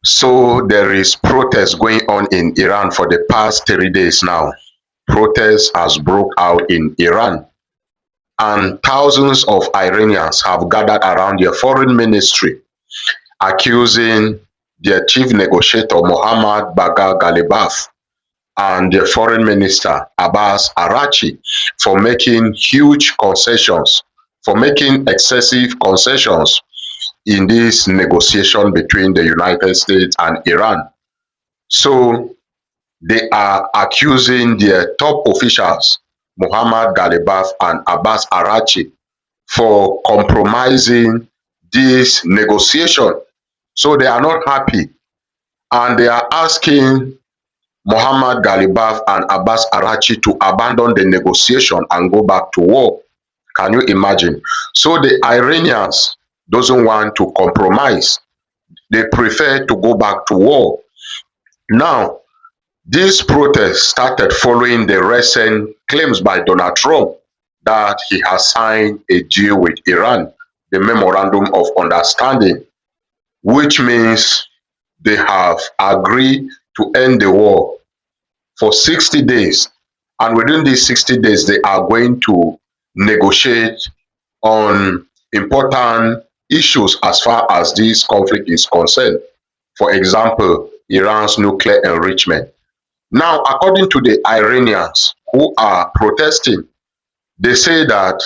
So there is protest going on in Iran for the past 3 days now. Protest has broke out in Iran, and thousands of Iranians have gathered around their foreign ministry, accusing their chief negotiator Mohammad Bagher Ghalibaf and their foreign minister Abbas Arachi for making huge concessions, for making excessive concessions in this negotiation between the United States and Iran. So they are accusing their top officials, Muhammad Galibaf and Abbas Arachi, for compromising this negotiation. So they are not happy, and they are asking Muhammad Galibaf and Abbas Arachi to abandon the negotiation and go back to war. Can you imagine? So the Iranians doesn't want to compromise. They prefer to go back to war. Now, this protest started following the recent claims by Donald Trump that he has signed a deal with Iran, the Memorandum of Understanding, which means they have agreed to end the war for 60 days. And within these 60 days, they are going to negotiate on important issues as far as this conflict is concerned. For example, Iran's nuclear enrichment. Now, according to the Iranians who are protesting, they say that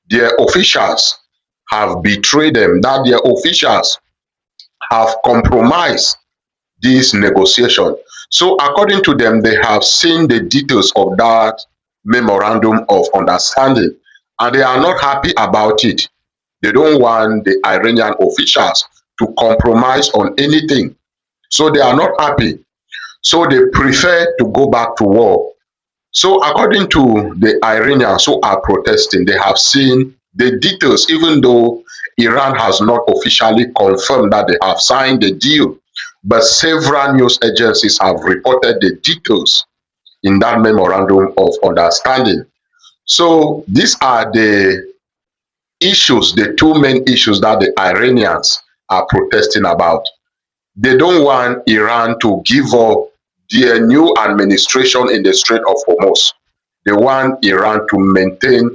their officials have betrayed them, that their officials have compromised this negotiation. So, according to them, they have seen the details of that memorandum of understanding, and they are not happy about it. They don't want the Iranian officials to compromise on anything. So, they are not happy. So, they prefer to go back to war. So, according to the Iranians who are protesting, they have seen the details, even though Iran has not officially confirmed that they have signed the deal. But several news agencies have reported the details in that memorandum of understanding. So, these are the issues, the two main issues that the Iranians are protesting about. They don't want Iran to give up their new administration in the Strait of Hormuz. They want Iran to maintain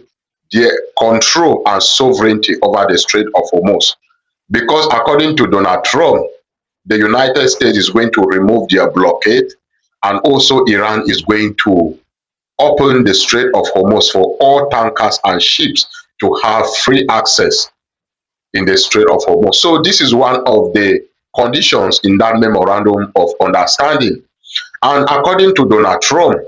their control and sovereignty over the Strait of Hormuz. Because according to Donald Trump, the United States is going to remove their blockade, and also Iran is going to open the Strait of Hormuz for all tankers and ships to have free access in the Strait of Hormuz. So this is one of the conditions in that memorandum of understanding. And according to Donald Trump,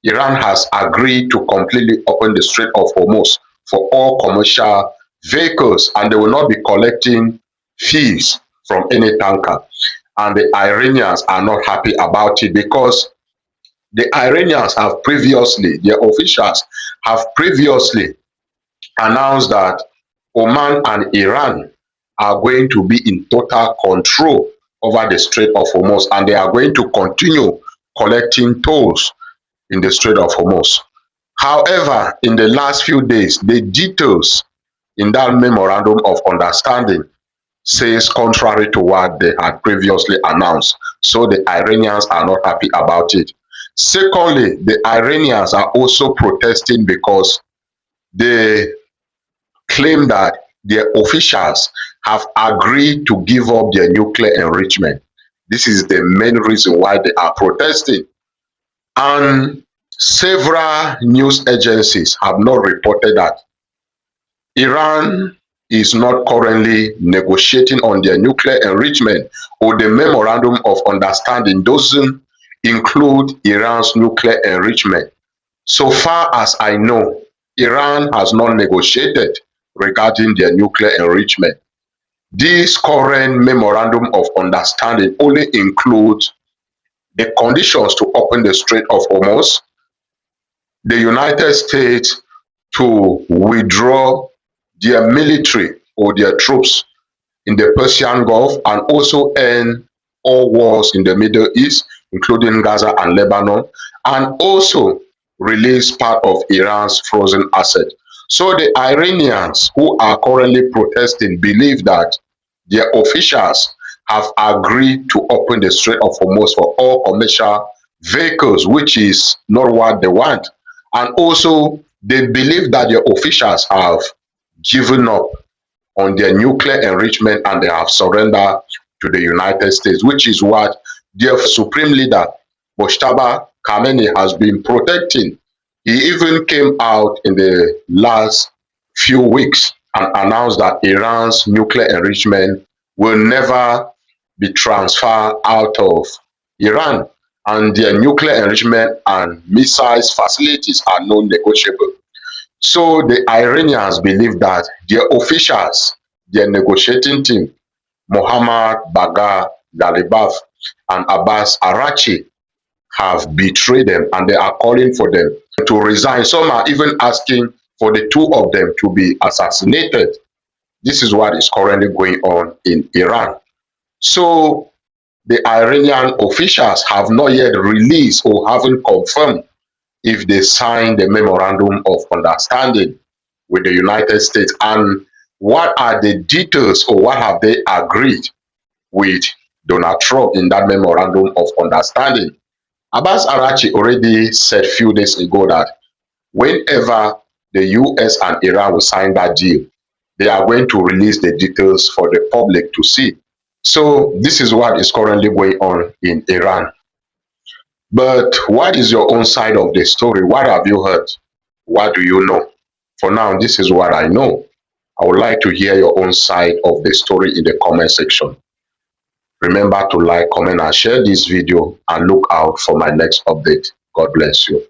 Iran has agreed to completely open the Strait of Hormuz for all commercial vehicles, and they will not be collecting fees from any tanker. And the Iranians are not happy about it because the Iranians have previously, their officials have previously announced that Oman and Iran are going to be in total control over the Strait of Hormuz, and they are going to continue collecting tolls in the Strait of Hormuz. However, in the last few days, the details in that memorandum of understanding says contrary to what they had previously announced. So the Iranians are not happy about it. Secondly, the Iranians are also protesting because they claim that their officials have agreed to give up their nuclear enrichment. This is the main reason why they are protesting. And several news agencies have not reported that Iran is not currently negotiating on their nuclear enrichment, or the memorandum of understanding doesn't include Iran's nuclear enrichment. So far as I know, Iran has not negotiated regarding their nuclear enrichment. This current memorandum of understanding only includes the conditions to open the Strait of Hormuz, the United States to withdraw their military or their troops in the Persian Gulf, and also end all wars in the Middle East, including Gaza and Lebanon, and also release part of Iran's frozen assets. So the Iranians who are currently protesting believe that their officials have agreed to open the Strait of Hormuz for all commercial vehicles, which is not what they want. And also, they believe that their officials have given up on their nuclear enrichment and they have surrendered to the United States, which is what their supreme leader, Moshtaba Khamenei, has been protecting. He even came out in the last few weeks and announced that Iran's nuclear enrichment will never be transferred out of Iran, and their nuclear enrichment and missiles facilities are non-negotiable. So the Iranians believe that their officials, their negotiating team, Mohammad Bagher Ghalibaf and Abbas Arachi, have betrayed them and they are calling for them to resign. Some are even asking for the two of them to be assassinated. This is what is currently going on in Iran. So the Iranian officials have not yet released or haven't confirmed if they signed the memorandum of understanding with the United States and what are the details or what have they agreed with Donald Trump in that memorandum of understanding. Abbas Arachi already said a few days ago that whenever the US and Iran will sign that deal, they are going to release the details for the public to see. So this is what is currently going on in Iran. But what is your own side of the story? What have you heard? What do you know? For now, this is what I know. I would like to hear your own side of the story in the comment section. Remember to like, comment, and share this video and look out for my next update. God bless you.